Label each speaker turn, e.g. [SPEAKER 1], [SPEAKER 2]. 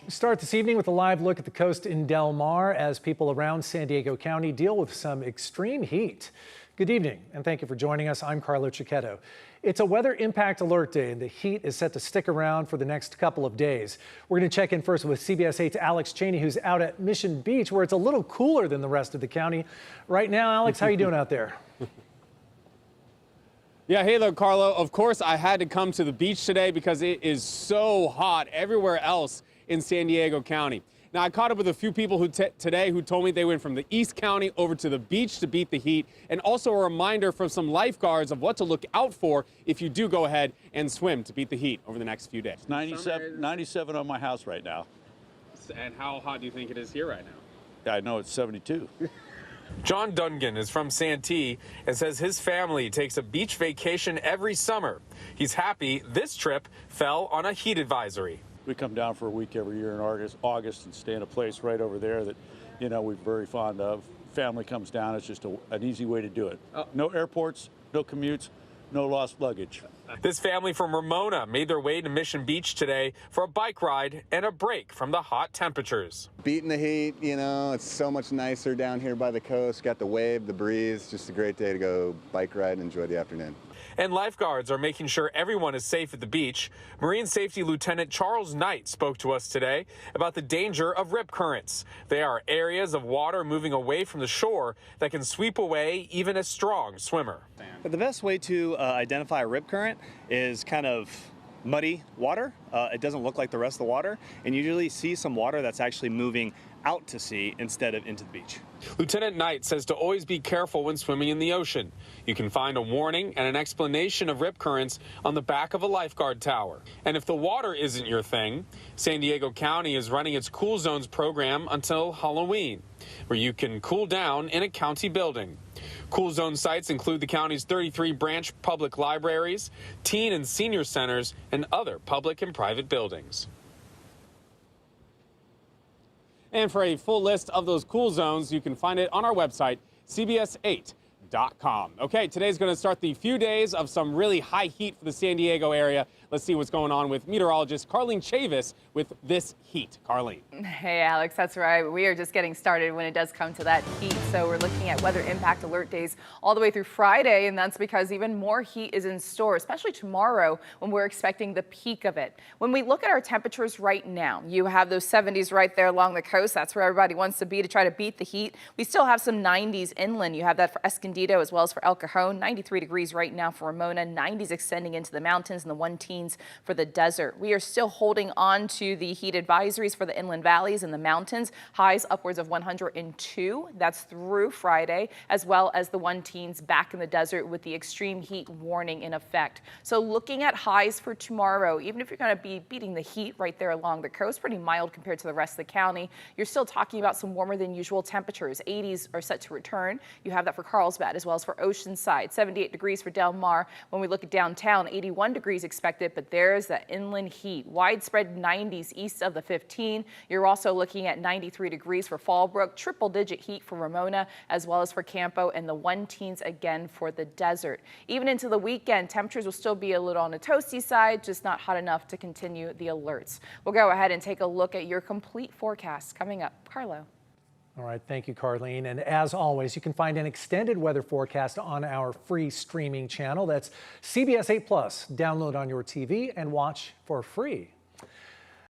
[SPEAKER 1] Start this evening with a live look at the coast in Del Mar as people around San Diego County deal with some extreme heat. Good evening, and thank you for joining us. I'm Carlo Cicchetto. It's a weather impact alert day, and the heat is set to stick around for the next couple of days. We're going to check in first with CBS 8's Alex Cheney, who's out at Mission Beach, where it's a little cooler than the rest of the county. Right now, Alex, how are you doing out there?
[SPEAKER 2] Yeah, hey there, Carlo. Of course, I had to come to the beach today because it is so hot everywhere else in San Diego County. Now, I caught up with a few people today who told me they went from the East County over to the beach to beat the heat, and also a reminder from some lifeguards of what to look out for if you do go ahead and swim to beat the heat over the next few days.
[SPEAKER 3] 97 on my house right now.
[SPEAKER 2] And how hot do you think it is here right now?
[SPEAKER 3] Yeah, I know it's 72.
[SPEAKER 4] John Dungan is from Santee and says his family takes a beach vacation every summer. He's happy this trip fell on a heat advisory.
[SPEAKER 3] We come down for a week every year in August and stay in a place right over there that, you know, we're very fond of. Family comes down. It's just an easy way to do it. No airports, no commutes, no lost luggage.
[SPEAKER 4] This family from Ramona made their way to Mission Beach today for a bike ride and a break from the hot temperatures.
[SPEAKER 5] Beating the heat, you know, it's so much nicer down here by the coast. Got the wave, the breeze, just a great day to go bike ride and enjoy the afternoon.
[SPEAKER 4] And lifeguards are making sure everyone is safe at the beach. Marine Safety Lieutenant Charles Knight spoke to us today about the danger of rip currents. They are areas of water moving away from the shore that can sweep away even a strong swimmer.
[SPEAKER 6] But the best way to identify a rip current is kind of muddy water. It doesn't look like the rest of the water, and you usually see some water that's actually moving out to sea instead of into the beach.
[SPEAKER 4] Lieutenant Knight says to always be careful when swimming in the ocean. You can find a warning and an explanation of rip currents on the back of a lifeguard tower. And if the water isn't your thing, San Diego County is running its Cool Zones program until Halloween, where you can cool down in a county building. Cool Zone sites include the county's 33 branch public libraries, teen and senior centers, and other public and private buildings.
[SPEAKER 2] And for a full list of those cool zones, you can find it on our website, cbs8.com. Okay, today's going to start the few days of some really high heat for the San Diego area. Let's see what's going on with meteorologist Carlene Chavis with this heat. Carlene.
[SPEAKER 7] Hey, Alex, that's right. We are just getting started when it does come to that heat. So we're looking at weather impact alert days all the way through Friday, and that's because even more heat is in store, especially tomorrow when we're expecting the peak of it. When we look at our temperatures right now, you have those 70s right there along the coast. That's where everybody wants to be to try to beat the heat. We still have some 90s inland. You have that for Escondido as well as for El Cajon. 93 degrees right now for Ramona. 90s extending into the mountains and the 110s for the desert. We are still holding on to the heat advisories for the inland valleys and the mountains. Highs upwards of 102. That's through Friday, as well as the 110s back in the desert with the extreme heat warning in effect. So looking at highs for tomorrow, even if you're going to be beating the heat right there along the coast, pretty mild compared to the rest of the county, you're still talking about some warmer than usual temperatures. 80s are set to return. You have that for Carlsbad as well as for Oceanside. 78 degrees for Del Mar. When we look at downtown, 81 degrees expected, but there's that inland heat. Widespread 90s east of the 15. You're also looking at 93 degrees for Fallbrook, triple-digit heat for Ramona, as well as for Campo, and the 110s again for the desert. Even into the weekend, temperatures will still be a little on the toasty side, just not hot enough to continue the alerts. We'll go ahead and take a look at your complete forecast coming up. Carlo.
[SPEAKER 1] All right, thank you, Carlene. And as always, you can find an extended weather forecast on our free streaming channel. That's CBS 8 Plus. Download on your TV and watch for free.